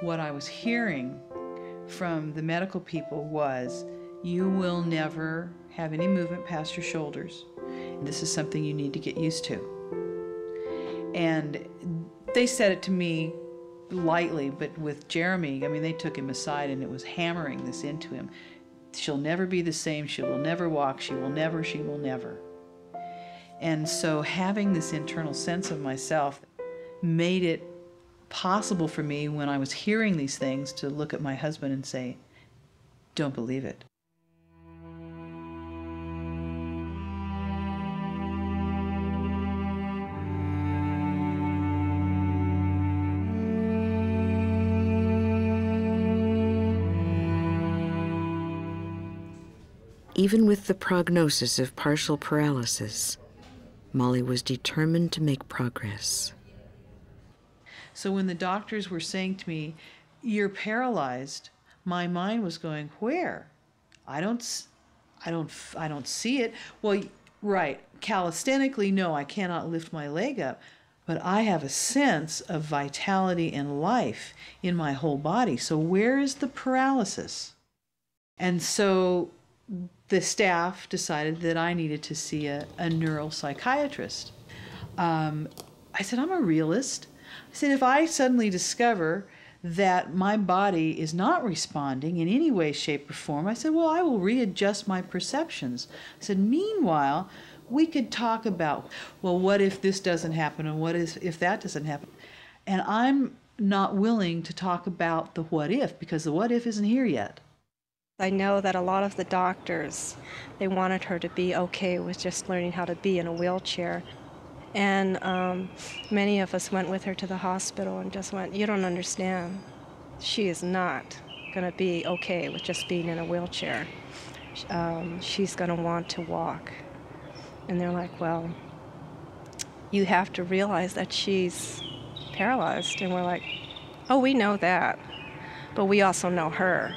what I was hearing from the medical people was, you will never have any movement past your shoulders. This is something you need to get used to. And they said it to me lightly, but with Jeremy, I mean, they took him aside and it was hammering this into him. She'll never be the same. She will never walk. She will never, she will never. And so having this internal sense of myself made it possible for me, when I was hearing these things, to look at my husband and say, don't believe it. Even with the prognosis of partial paralysis, Molly was determined to make progress. So when the doctors were saying to me, you're paralyzed, my mind was going, where? I don't see it. Well, right, calisthenically, no, I cannot lift my leg up, but I have a sense of vitality and life in my whole body. So where is the paralysis? And so the staff decided that I needed to see a neuropsychiatrist. I said, I'm a realist. I said, if I suddenly discover that my body is not responding in any way, shape, or form, I said, well, I will readjust my perceptions. I said, meanwhile, we could talk about, well, what if this doesn't happen, and what if that doesn't happen? And I'm not willing to talk about the what if, because the what if isn't here yet. I know that a lot of the doctors, they wanted her to be okay with just learning how to be in a wheelchair. And many of us went with her to the hospital and just went, you don't understand. She is not going to be okay with just being in a wheelchair. She's going to want to walk. And they're like, well, you have to realize that she's paralyzed. And we're like, oh, we know that, but we also know her.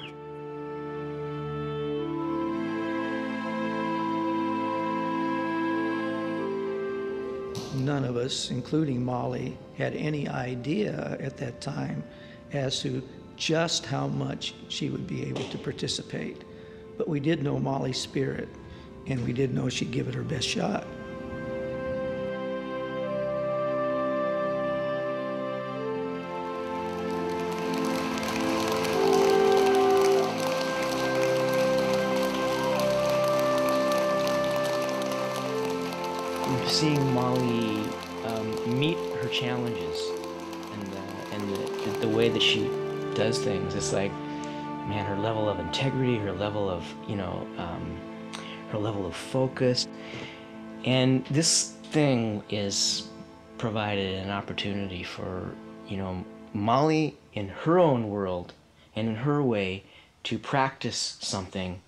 None of us, including Molly, had any idea at that time as to just how much she would be able to participate. But we did know Molly's spirit, and we did know she'd give it her best shot. Seeing Molly meet her challenges and the way that she does things, it's like, man, her level of integrity, her level of, her level of focus. And this thing is provided an opportunity for, Molly in her own world and in her way to practice something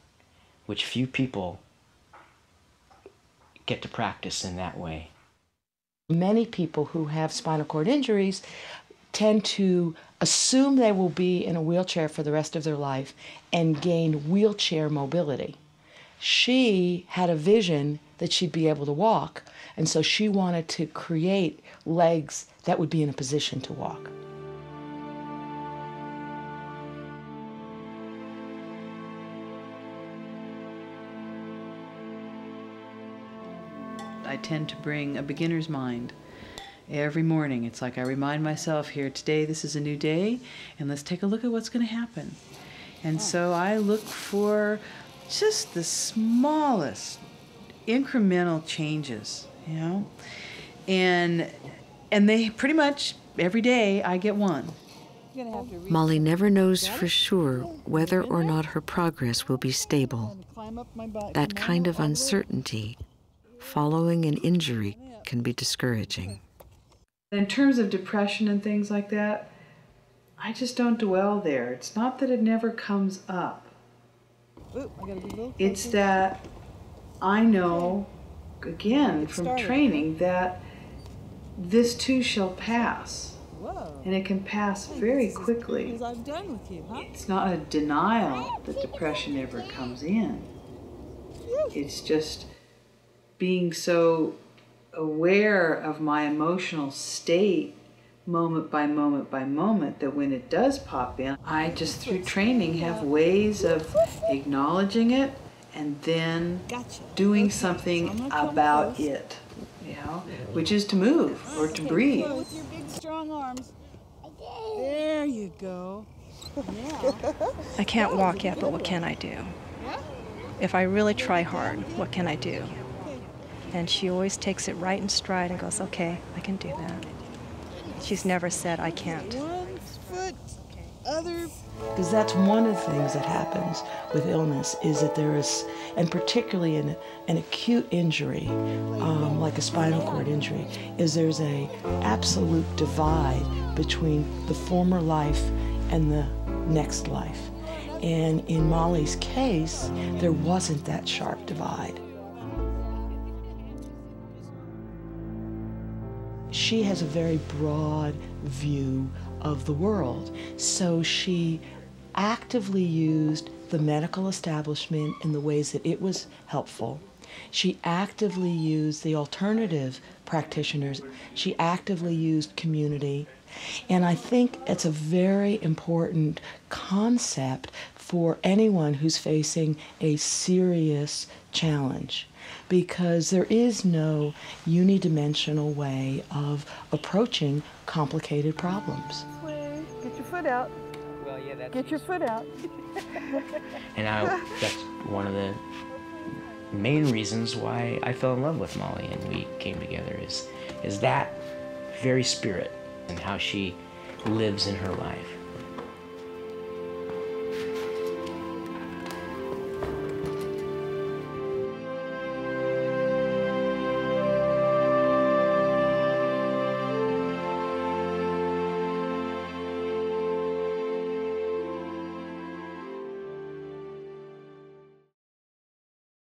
which few people get to practice in that way. Many people who have spinal cord injuries tend to assume they will be in a wheelchair for the rest of their life and gain wheelchair mobility. She had a vision that she'd be able to walk, and so she wanted to create legs that would be in a position to walk. I tend to bring a beginner's mind every morning. It's like I remind myself, here today, this is a new day, and let's take a look at what's going to happen. And so I look for just the smallest incremental changes, and they pretty much every day I get one. Molly never knows for sure whether or not her progress will be stable. That kind of uncertainty following an injury can be discouraging. In terms of depression and things like that, I just don't dwell there. It's not that it never comes up. It's that I know, again, from training, that this too shall pass. And it can pass very quickly. It's not a denial that depression ever comes in. It's just being so aware of my emotional state moment by moment by moment, that when it does pop in, I just through training have ways of acknowledging it and then doing something about it, you know, which is to move or to breathe. With your big strong arms. There you go. Yeah. I can't walk yet, but what can I do? If I really try hard, what can I do? And she always takes it right in stride and goes, okay, I can do that. She's never said, I can't. One foot, other. Because that's one of the things that happens with illness, is that there is, and particularly in an acute injury, like a spinal cord injury, is there's a absolute divide between the former life and the next life. And in Molly's case, there wasn't that sharp divide. She has a very broad view of the world, so she actively used the medical establishment in the ways that it was helpful. She actively used the alternative practitioners. She actively used community. And I think it's a very important concept for anyone who's facing a serious challenge, because there is no unidimensional way of approaching complicated problems. Get your foot out. Well, yeah, that's Get your foot out. And that's one of the main reasons why I fell in love with Molly and we came together, is that very spirit and how she lives in her life.